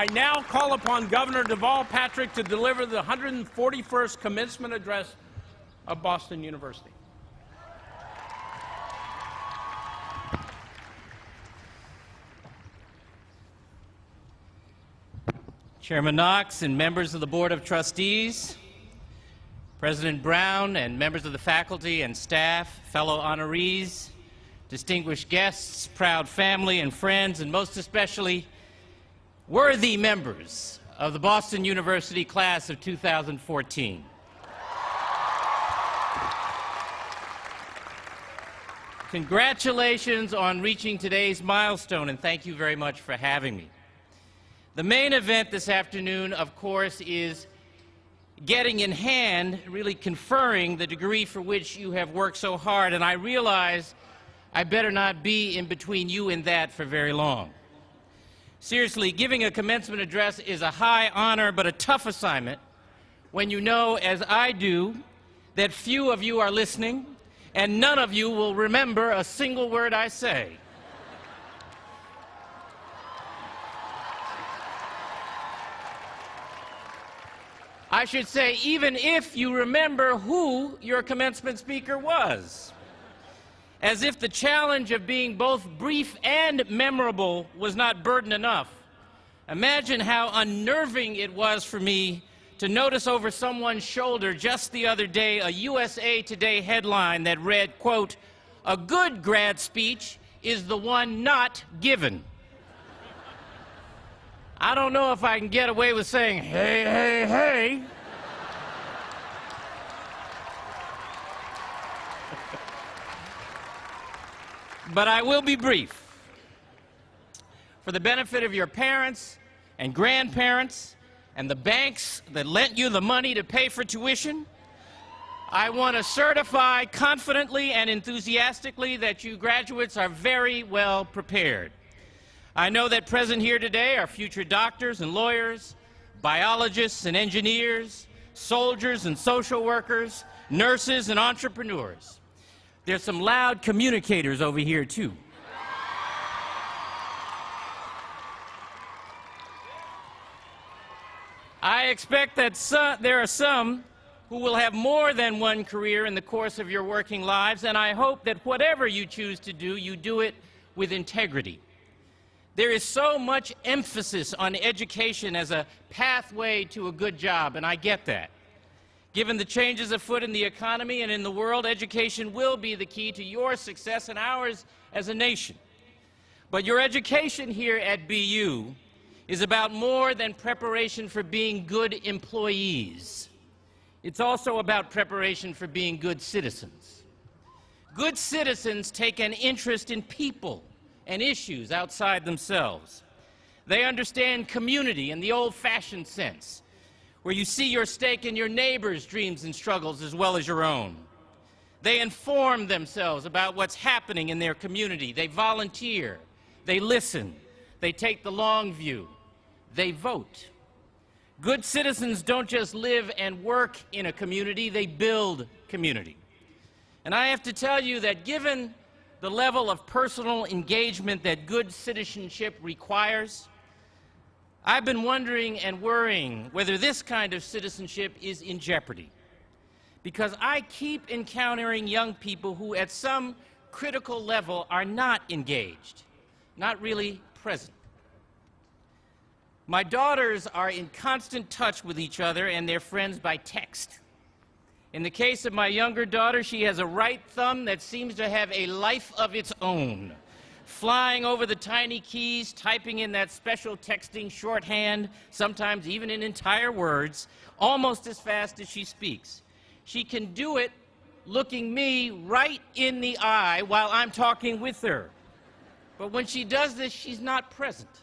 I now call upon Governor Deval Patrick to deliver the 141st commencement address of Boston University. Chairman Knox and members of the Board of Trustees, President Brown and members of the faculty and staff, fellow honorees, distinguished guests, proud family and friends, and most especially worthy members of the Boston University class of 2014. Congratulations on reaching today's milestone, and thank you very much for having me. The main event this afternoon, of course, is getting in hand, really conferring the degree for which you have worked so hard, and I realize I better not be in between you and that for very long. Seriously, giving a commencement address is a high honor but a tough assignment when you know, as I do, that few of you are listening and none of you will remember a single word I say. I should say, even if you remember who your commencement speaker was. As if the challenge of being both brief and memorable was not burden enough. Imagine how unnerving it was for me to notice over someone's shoulder just the other day a USA Today headline that read, quote, "A good grad speech is the one not given." I don't know if I can get away with saying, hey, hey, hey. But I will be brief. For the benefit of your parents and grandparents and the banks that lent you the money to pay for tuition, I want to certify confidently and enthusiastically that you graduates are very well prepared. I know that present here today are future doctors and lawyers, biologists and engineers, soldiers and social workers, nurses and entrepreneurs. There's some loud communicators over here, too. I expect that there are some who will have more than one career in the course of your working lives, and I hope that whatever you choose to do, you do it with integrity. There is so much emphasis on education as a pathway to a good job, and I get that. Given the changes afoot in the economy and in the world, education will be the key to your success and ours as a nation. But your education here at BU is about more than preparation for being good employees. It's also about preparation for being good citizens. Good citizens take an interest in people and issues outside themselves. They understand community in the old-fashioned sense, where you see your stake in your neighbor's dreams and struggles as well as your own. They inform themselves about what's happening in their community. They volunteer. They listen. They take the long view. They vote. Good citizens don't just live and work in a community, they build community. And I have to tell you that given the level of personal engagement that good citizenship requires, I've been wondering and worrying whether this kind of citizenship is in jeopardy. Because I keep encountering young people who at some critical level are not engaged, not really present. My daughters are in constant touch with each other and their friends by text. In the case of my younger daughter, she has a right thumb that seems to have a life of its own, flying over the tiny keys, typing in that special texting shorthand, sometimes even in entire words, almost as fast as she speaks. She can do it looking me right in the eye while I'm talking with her. But when she does this, she's not present.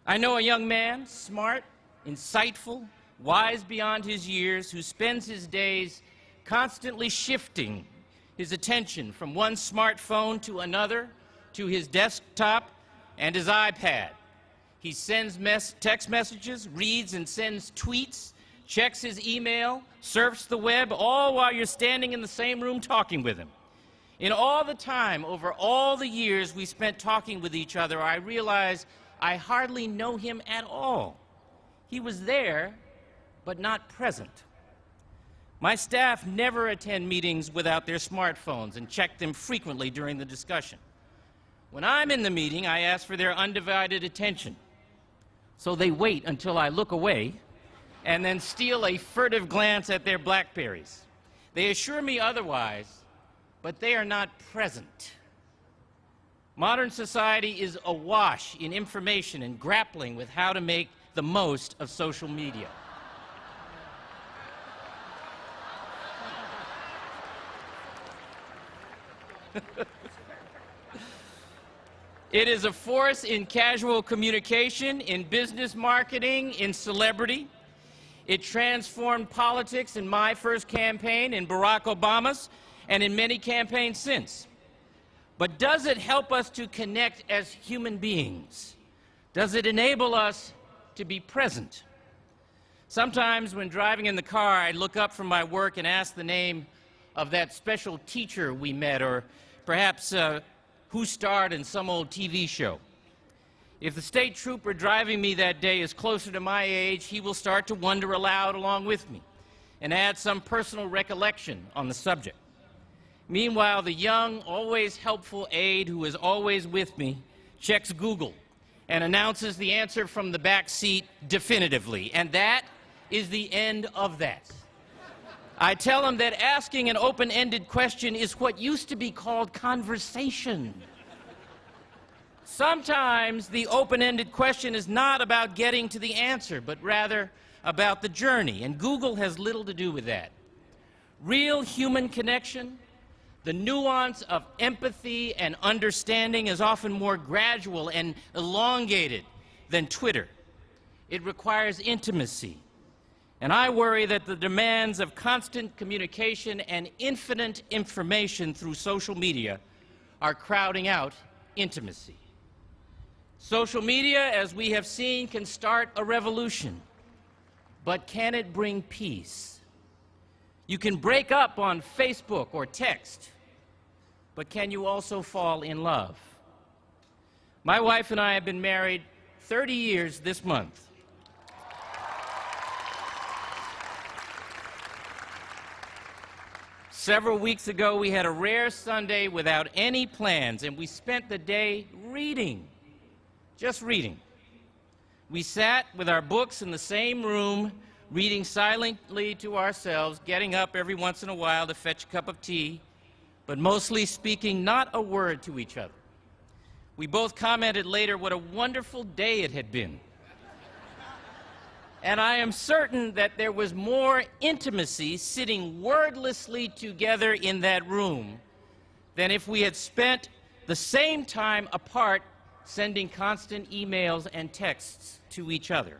I know a young man, smart, insightful, wise beyond his years, who spends his days constantly shifting his attention from one smartphone to another, to his desktop and his iPad. He sends text messages, reads and sends tweets, checks his email, surfs the web, all while you're standing in the same room talking with him. In all the time, over all the years we spent talking with each other, I realized I hardly know him at all. He was there, but not present. My staff never attend meetings without their smartphones and check them frequently during the discussion. When I'm in the meeting, I ask for their undivided attention. So they wait until I look away and then steal a furtive glance at their BlackBerries. They assure me otherwise, but they are not present. Modern society is awash in information and grappling with how to make the most of social media. It is a force in casual communication, in business marketing, in celebrity. It transformed politics in my first campaign, in Barack Obama's, and in many campaigns since. But does it help us to connect as human beings? Does it enable us to be present? Sometimes when driving in the car, I look up from my work and ask the name of that special teacher we met, or perhaps who starred in some old TV show. If the state trooper driving me that day is closer to my age, he will start to wonder aloud along with me and add some personal recollection on the subject. Meanwhile, the young, always helpful aide who is always with me checks Google and announces the answer from the back seat definitively, and that is the end of that. I tell him that asking an open-ended question is what used to be called conversation. Sometimes the open-ended question is not about getting to the answer, but rather about the journey, and Google has little to do with that. Real human connection, the nuance of empathy and understanding is often more gradual and elongated than Twitter. It requires intimacy. And I worry that the demands of constant communication and infinite information through social media are crowding out intimacy. Social media, as we have seen, can start a revolution, but can it bring peace? You can break up on Facebook or text, but can you also fall in love? My wife and I have been married 30 years this month. Several weeks ago, we had a rare Sunday without any plans, and we spent the day reading, just reading. We sat with our books in the same room, reading silently to ourselves, getting up every once in a while to fetch a cup of tea, but mostly speaking not a word to each other. We both commented later what a wonderful day it had been. And I am certain that there was more intimacy sitting wordlessly together in that room than if we had spent the same time apart sending constant emails and texts to each other.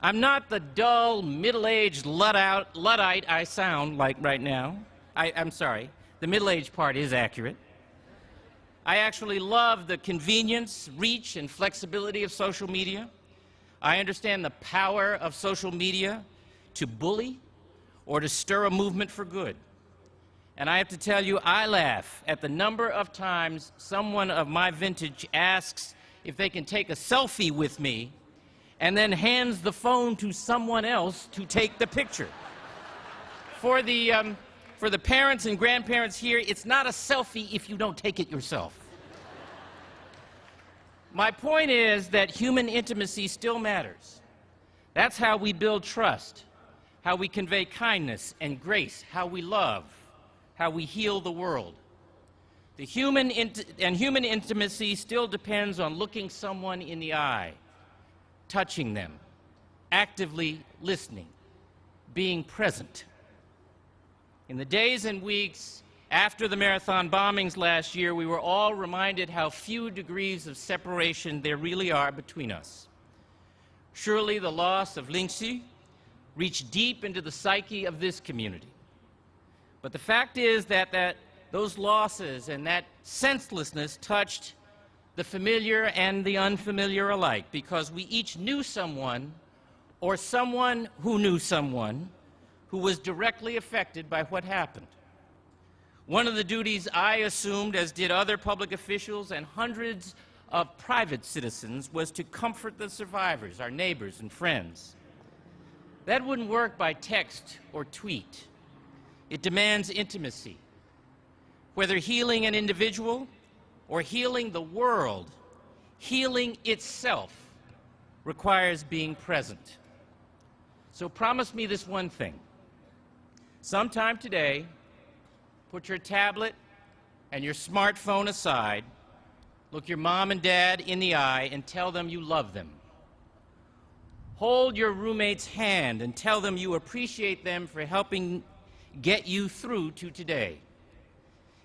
I'm not the dull, middle-aged Luddite I sound like right now. I'm sorry, the middle-aged part is accurate. I actually love the convenience, reach, and flexibility of social media. I understand the power of social media to bully or to stir a movement for good. And I have to tell you, I laugh at the number of times someone of my vintage asks if they can take a selfie with me and then hands the phone to someone else to take the picture. For the parents and grandparents here, it's not a selfie if you don't take it yourself. My point is that human intimacy still matters. That's how we build trust, how we convey kindness and grace, how we love, how we heal the world. The human intimacy still depends on looking someone in the eye, touching them, actively listening, being present. In the days and weeks after the marathon bombings last year, we were all reminded how few degrees of separation there really are between us. Surely the loss of Lingxi reached deep into the psyche of this community. But the fact is that those losses and that senselessness touched the familiar and the unfamiliar alike, because we each knew someone or someone who knew someone who was directly affected by what happened. One of the duties I assumed, as did other public officials and hundreds of private citizens was to comfort the survivors, our neighbors and friends. That wouldn't work by text or tweet. It demands intimacy. Whether healing an individual or healing the world, healing itself requires being present. So promise me this one thing. Sometime today, put your tablet and your smartphone aside, look your mom and dad in the eye and tell them you love them. Hold your roommate's hand and tell them you appreciate them for helping get you through to today.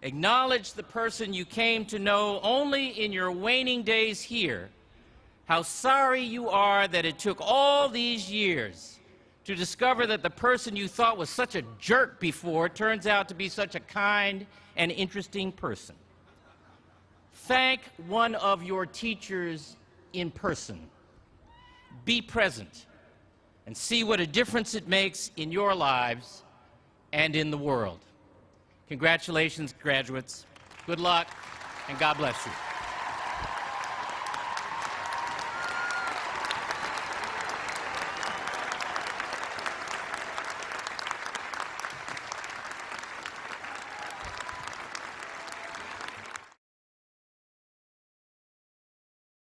Acknowledge the person you came to know only in your waning days here, how sorry you are that it took all these years to discover that the person you thought was such a jerk before turns out to be such a kind and interesting person. Thank one of your teachers in person. Be present and see what a difference it makes in your lives and in the world. Congratulations, graduates. Good luck, and God bless you.